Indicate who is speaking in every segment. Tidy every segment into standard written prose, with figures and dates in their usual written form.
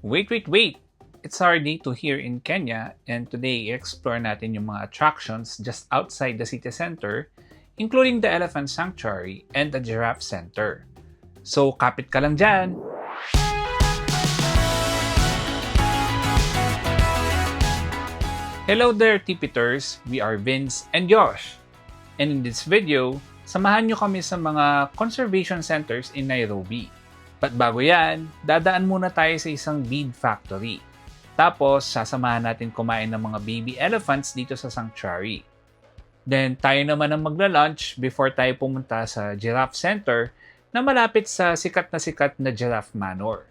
Speaker 1: Wait! It's our day 2 here in Kenya and today i-explore natin yung mga attractions just outside the city center, including the Elephant Sanctuary and the Giraffe Center. So, kapit ka lang dyan! Hello there, Tipiters! We are Vince and Josh. And in this video, samahan nyo kami sa mga conservation centers in Nairobi. But bago yan, dadaan muna tayo sa isang bead factory. Tapos, sasamahan natin kumain ng mga baby elephants dito sa sanctuary. Then, tayo naman ang magla-lunch before tayo pumunta sa Giraffe Center na malapit sa sikat na Giraffe Manor.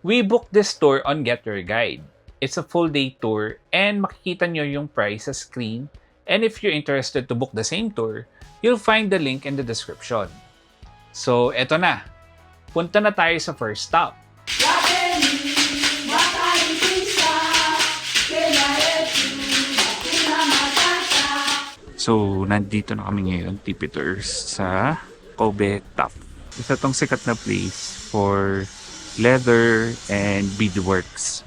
Speaker 1: We booked this tour on Get Your Guide. It's a full day tour and makikita nyo yung price sa screen. And if you're interested to book the same tour, you'll find the link in the description. So, eto na. Punta na tayo sa first stop. So, nandito na kami ngayon, Tipiters, sa Kobe Top. Isa tong sikat na place for leather and beadworks.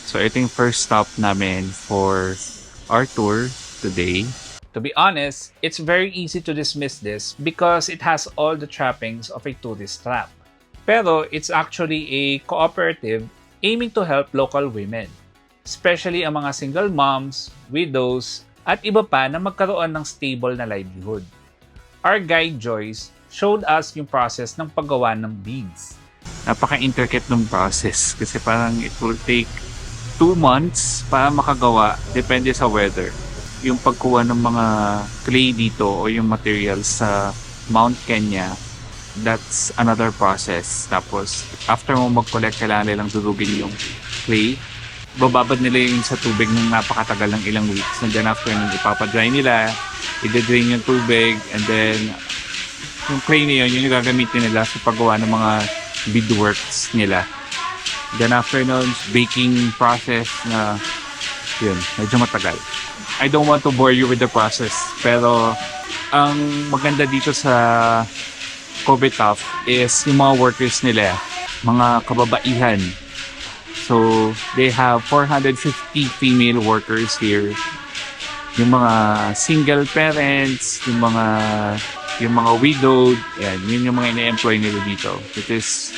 Speaker 1: So, ito yung first stop namin for our tour today. To be honest, it's very easy to dismiss this because it has all the trappings of a tourist trap. Pero it's actually a cooperative aiming to help local women, especially ang mga single moms, widows, at iba pa na magkaroon ng stable na livelihood. Our guide Joyce showed us yung process ng paggawa ng beads. Napaka-intricate ng process kasi parang it will take 2 months para makagawa, depende sa weather. Yung pagkuha ng mga clay dito o yung materials sa Mount Kenya, that's another process. Tapos, after mo mag-collect, kailangan nilang durugin yung clay. Bababad nila yung sa tubig ng napakatagal ng ilang weeks. And then after nung ipapadry nila, i-drain yung tubig, and then yung clay na yun, yung gagamitin nila sa paggawa ng mga beadworks nila. Then after nun, baking process na yun, medyo matagal. I don't want to bore you with the process, pero ang maganda dito sa Kobe Top is yung mga workers nila, mga kababaihan. So, they have 450 female workers here. Yung mga single parents, yung mga widowed, yun yung mga ina-employ nila dito. It is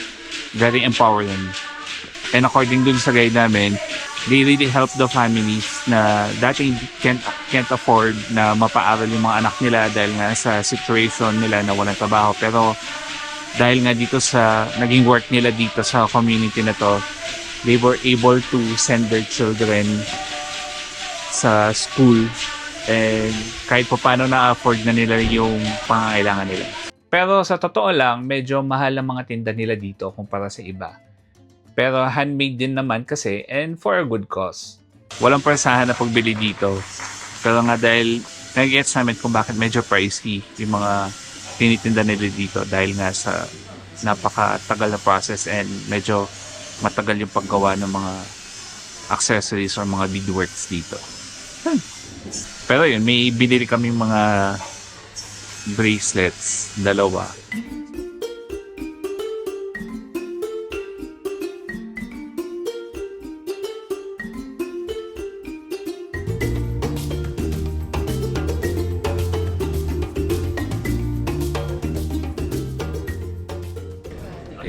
Speaker 1: very empowering. And according dun sa guide namin, they really help the families na dati can't afford na mapaaral yung mga anak nila dahil nga sa situation nila na walang trabaho. Pero dahil nga dito sa naging work nila dito sa community na to, they were able to send their children sa school and kahit pa paano na-afford na nila yung pangangailangan nila. Pero sa totoo lang, medyo mahal ang mga tinda nila dito kumpara sa iba. Pero handmade din naman kasi and for a good cause. Walang prasahan na pagbili dito. Pero nga dahil nag-gets namin kung bakit medyo pricey yung mga tinitinda nila dito dahil nga sa napakatagal na process and medyo matagal yung paggawa ng mga accessories or mga beadworks dito. Pero yun, may binili kami mga bracelets, dalawa.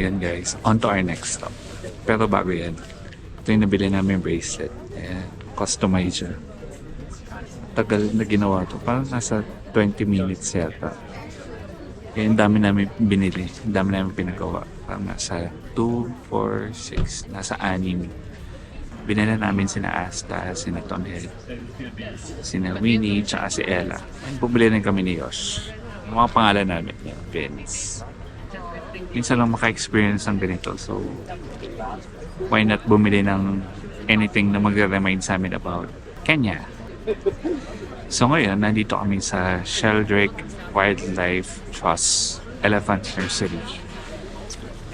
Speaker 1: Ayan guys, on to our next stop. Pero bago yan, ito yung nabili namin bracelet. Ayan, customize siya. Tagal na ginawa to. Parang nasa 20 minutes yata. Ayan, dami namin binili. Dami namin pinagawa. Parang nasa 2, 4, 6, nasa 6. Binila namin sina Asta, sina Tonel, sina Winnie, tsaka si Ella. Ayan, bumili rin kami ni Yosh. Ang mga pangalan namin, Vince. Minsan lang maka-experience ng ganito. So, why not bumili ng anything na magre-remind sa amin about Kenya. So ngayon, nandito kami sa Sheldrake Wildlife Trust Elephant Nursery.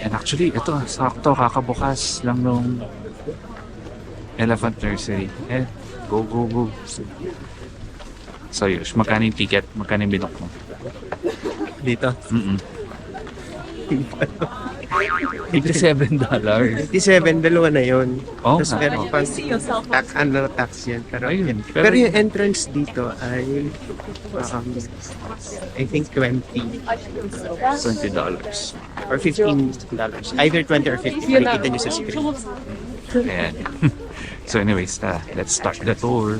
Speaker 1: And actually, ito, sakto, kakabukas lang nung Elephant Nursery. Go. So yun, magkano yung ticket? Magkano yung binok mo?
Speaker 2: Dito?
Speaker 1: $87.
Speaker 2: $87, dalawa na yun.
Speaker 1: Oh,
Speaker 2: Tapos meron
Speaker 1: nga.
Speaker 2: pang tax yan. Pero,
Speaker 1: Ayun.
Speaker 2: pero yung entrance dito ay I think $20
Speaker 1: $20.
Speaker 2: or $15. Either 20 or 50. Nakikita nyo sa screen.
Speaker 1: Ayan. So anyways, let's start the tour.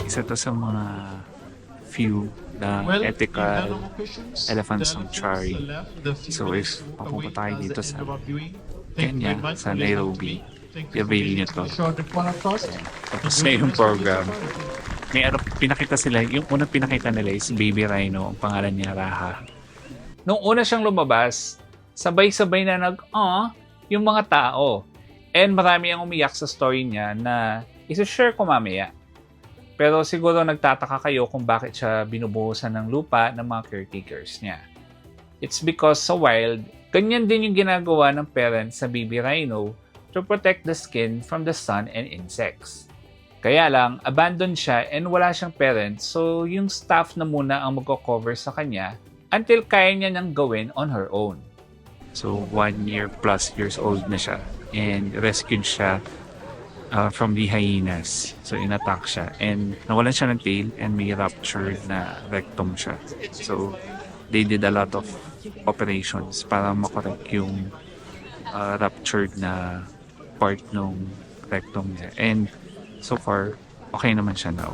Speaker 1: Isa to sa mga few na ethical elephant sanctuary. So if papunta tayo dito sa Kenya, sa Nairobi, i-avail nyo to. Tapos na yung program. May ano, pinakita sila, yung unang pinakita nila is Baby Rhino, ang pangalan niya Raha. Nung una siyang lumabas, sabay-sabay na yung mga tao. And marami ang umiyak sa story niya na isa-share ko mamaya. Pero siguro nagtataka kayo kung bakit siya binubuhusan ng lupa ng mga caretakers niya. It's because sa wild, ganyan din yung ginagawa ng parents sa baby rhino to protect the skin from the sun and insects. Kaya lang, abandoned siya and wala siyang parents, so yung staff na muna ang magko-cover sa kanya until kaya niya nang gawin on her own. So 1 year plus years old na siya and rescued siya from the hyenas. So inattack siya and nawalan siya ng tail and may ruptured na rectum siya. So they did a lot of operations para makorek yung ruptured na part ng rectum niya. And so far, okay naman siya now.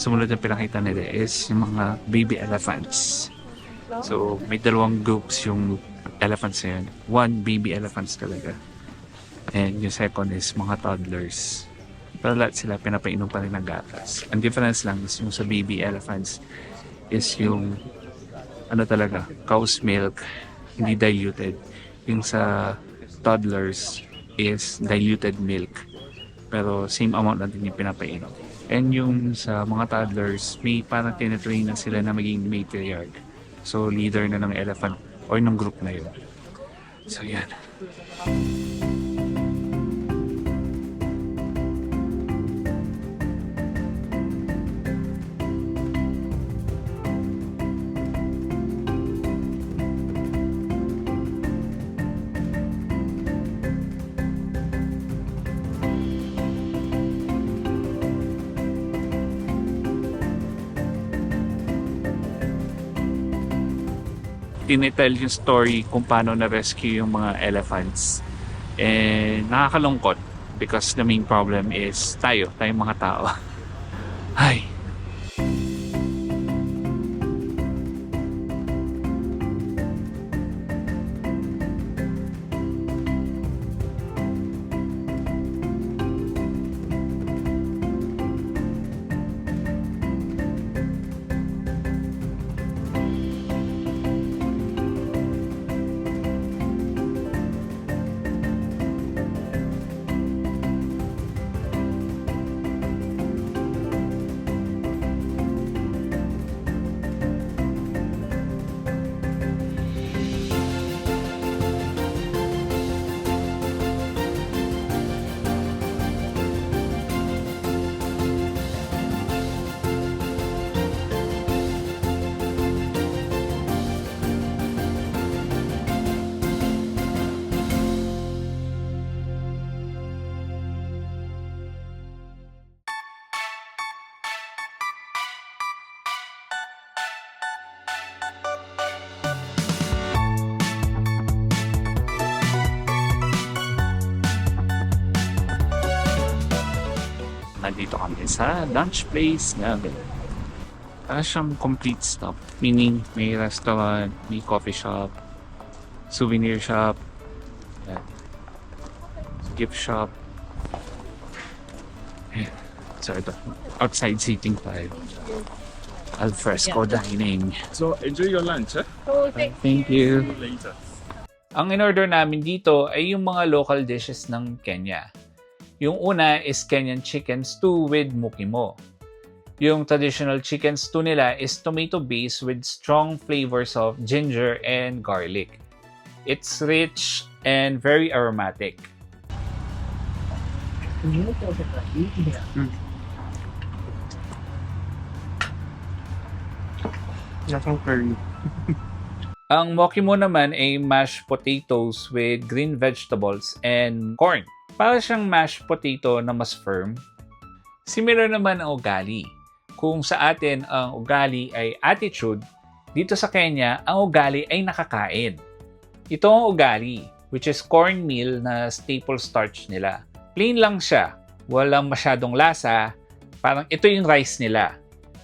Speaker 1: Sumunod na pinakita nila is yung mga baby elephants. So, may dalawang groups yung elephants na yun. One, baby elephants talaga. And yung second is mga toddlers. Pero lahat sila pinapainom pa rin ng gatas. Ang difference lang is yung sa baby elephants is yung ano talaga, cow's milk, hindi diluted. Yung sa toddlers is diluted milk. Pero same amount lang din yung pinapainom. And yung sa mga toddlers, may parang tinatrain na sila na maging matriarch. So, leader na ng elephant or ng group na yun. So, yan. Tinitel yung story kung paano na-rescue yung mga elephants. And nakakalungkot because the main problem is tayong mga tao. Ay. Nandito kami sa lunch place namin. siyang complete stop. Meaning, may restaurant, may coffee shop, souvenir shop, yan, gift shop. Ayan. So ito, outside seating tayo. Al fresco dining.
Speaker 3: So enjoy your lunch.
Speaker 1: Thank you.
Speaker 3: Later.
Speaker 1: Ang in-order namin dito ay yung mga local dishes ng Kenya. Yung una is Kenyan chicken stew with mukimo. Yung traditional chicken stew nila is tomato-based with strong flavors of ginger and garlic. It's rich and very aromatic.
Speaker 2: Lasang curry.
Speaker 1: Ang mokimo naman ay mashed potatoes with green vegetables and corn. Para siyang mashed potato na mas firm. Similar naman ang ugali. Kung sa atin ang ugali ay attitude, dito sa Kenya, ang ugali ay nakakain. Ito ang ugali, which is cornmeal na staple starch nila. Plain lang siya, walang masyadong lasa, parang ito yung rice nila.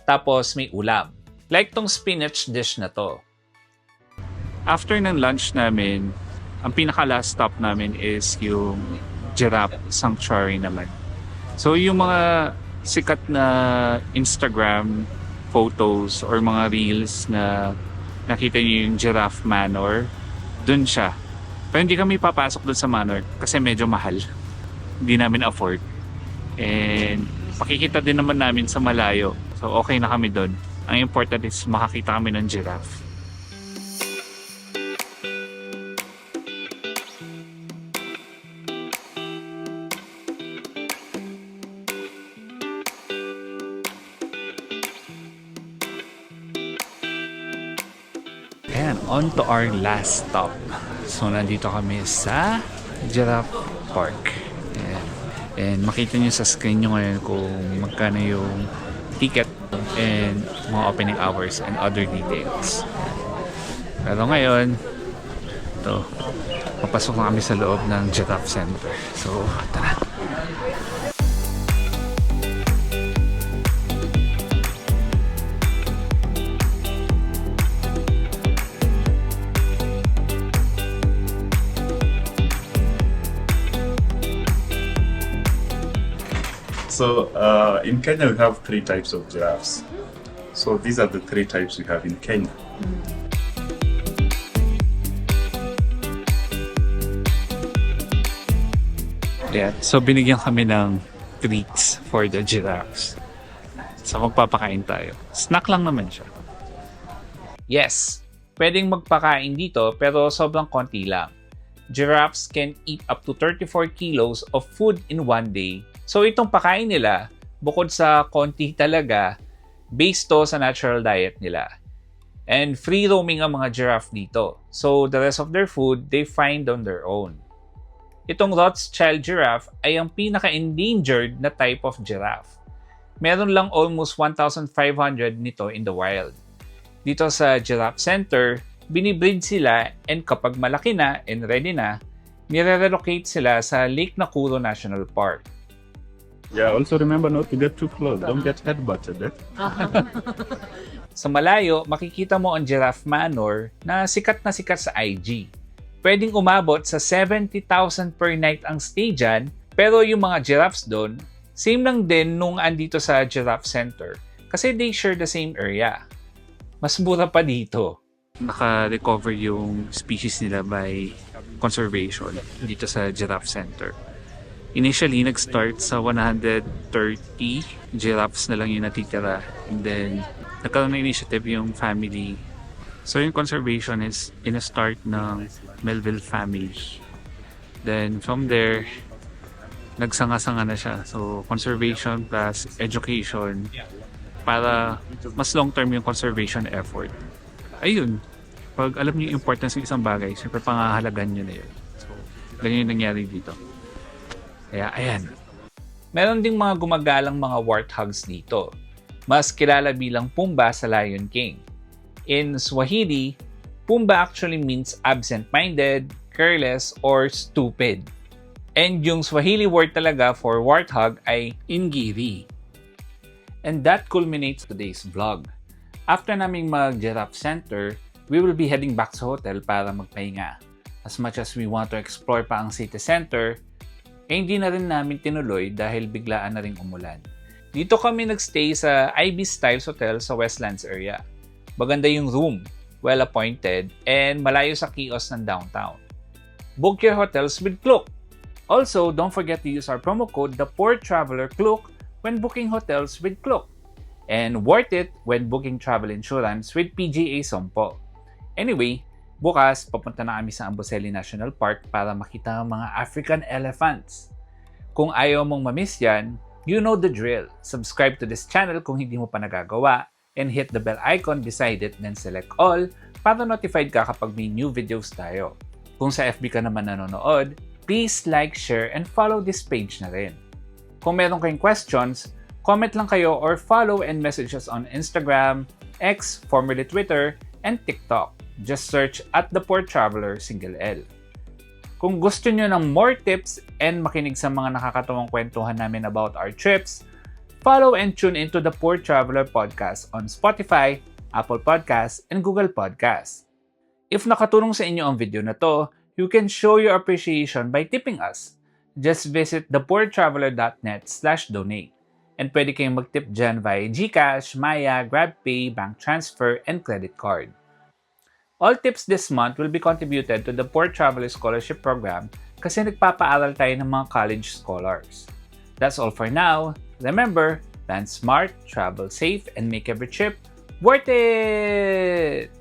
Speaker 1: Tapos may ulam. Like tong spinach dish na to. After ng lunch namin, ang pinaka-last stop namin is yung Giraffe Sanctuary naman. So yung mga sikat na Instagram photos or mga reels na nakita niyo yung Giraffe Manor, dun siya. Pero hindi kami papasok dun sa Manor kasi medyo mahal. Hindi namin afford. And makikita din naman namin sa malayo. So okay na kami dun. Ang important is makakita kami ng giraffe. Ayan, on to our last stop. So, nandito kami sa Giraffe Park. Ayan. And makita nyo sa screen nyo ngayon kung magkano yung ticket and mga opening hours and other details. Pero ngayon, ito, papasok na kami sa loob ng Giraffe Center. So, tara.
Speaker 3: So in Kenya we have three types of giraffes. So these are the three types we have in Kenya.
Speaker 1: Yeah, so binigyan kami ng treats for the giraffes. So magpapakain tayo. Snack lang naman siya. Yes, pwedeng magpakain dito pero sobrang konti lang. Giraffes can eat up to 34 kilos of food in one day. So itong pakain nila, bukod sa konti talaga, based to sa natural diet nila. And free roaming ang mga giraffe dito. So the rest of their food, they find on their own. Itong Rothschild giraffe ay ang pinaka-endangered na type of giraffe. Meron lang almost 1,500 nito in the wild. Dito sa Giraffe Center, binibreed sila and kapag malaki na and ready na, nire-relocate sila sa Lake Nakuru National Park.
Speaker 3: Yeah, also remember not to get too close. Don't get headbutted.
Speaker 1: Sa malayo, makikita mo ang Giraffe Manor na sikat sa IG. Pwedeng umabot sa 70,000 per night ang stay dyan, pero yung mga giraffes doon, same lang din nung andito sa Giraffe Center kasi they share the same area. Mas mura pa dito. Naka-recover yung species nila by conservation dito sa Giraffe Center. Initially, nag-start sa 130 giraffes na lang yung natitira. And then, nagkaroon ng initiative yung family. So, yung conservation is in-start ng Melville family. Then, from there, nagsanga-sanga na siya. So, conservation plus education para mas long-term yung conservation effort. Ayun. Pag alam niyo yung importance ng isang bagay, siyempre pangahalagan nyo na yun. So, ganyan yung nangyari dito. Kaya, ayan. Meron ding mga gumagalang mga warthogs dito. Mas kilala bilang Pumba sa Lion King. In Swahili, Pumba actually means absent-minded, careless, or stupid. And yung Swahili word talaga for warthog ay ingiri. And that culminates today's vlog. After naming mag-Giraffe Center, we will be heading back sa hotel para magpahinga. As much as we want to explore pa ang city center, hindi na rin namin tinuloy dahil biglaan na rin umulan. Dito kami nagstay sa IB Styles Hotel sa Westlands area. Maganda yung room, well-appointed, and malayo sa kiosk ng downtown. Book your hotels with Klook. Also, don't forget to use our promo code ThePoorTravelerKlook when booking hotels with Klook. And worth it when booking travel insurance with PGA Sompo. Anyway, bukas papunta na kami sa Amboseli National Park para makita ang mga African elephants. Kung ayaw mong mamiss yan, you know the drill. Subscribe to this channel kung hindi mo pa nagagawa and hit the bell icon beside it, then select all para notified ka kapag may new videos tayo. Kung sa FB ka naman nanonood, please like, share, and follow this page na rin. Kung meron kayong questions, comment lang kayo or follow and message us on Instagram, X, formerly Twitter, and TikTok. Just search at The Poor Traveler, single L. Kung gusto nyo ng more tips and makinig sa mga nakakatawang kwentuhan namin about our trips, follow and tune into The Poor Traveler Podcast on Spotify, Apple Podcasts, and Google Podcasts. If nakatulong sa inyo ang video na to, you can show your appreciation by tipping us. Just visit thepoortraveler.net/donate. And pwede kayong mag-tip dyan via GCash, Maya, GrabPay, bank transfer, and credit card. All tips this month will be contributed to the Poor Traveler Scholarship Program kasi nagpapaaral tayo ng mga college scholars. That's all for now. Remember, plan smart, travel safe, and make every trip worth it!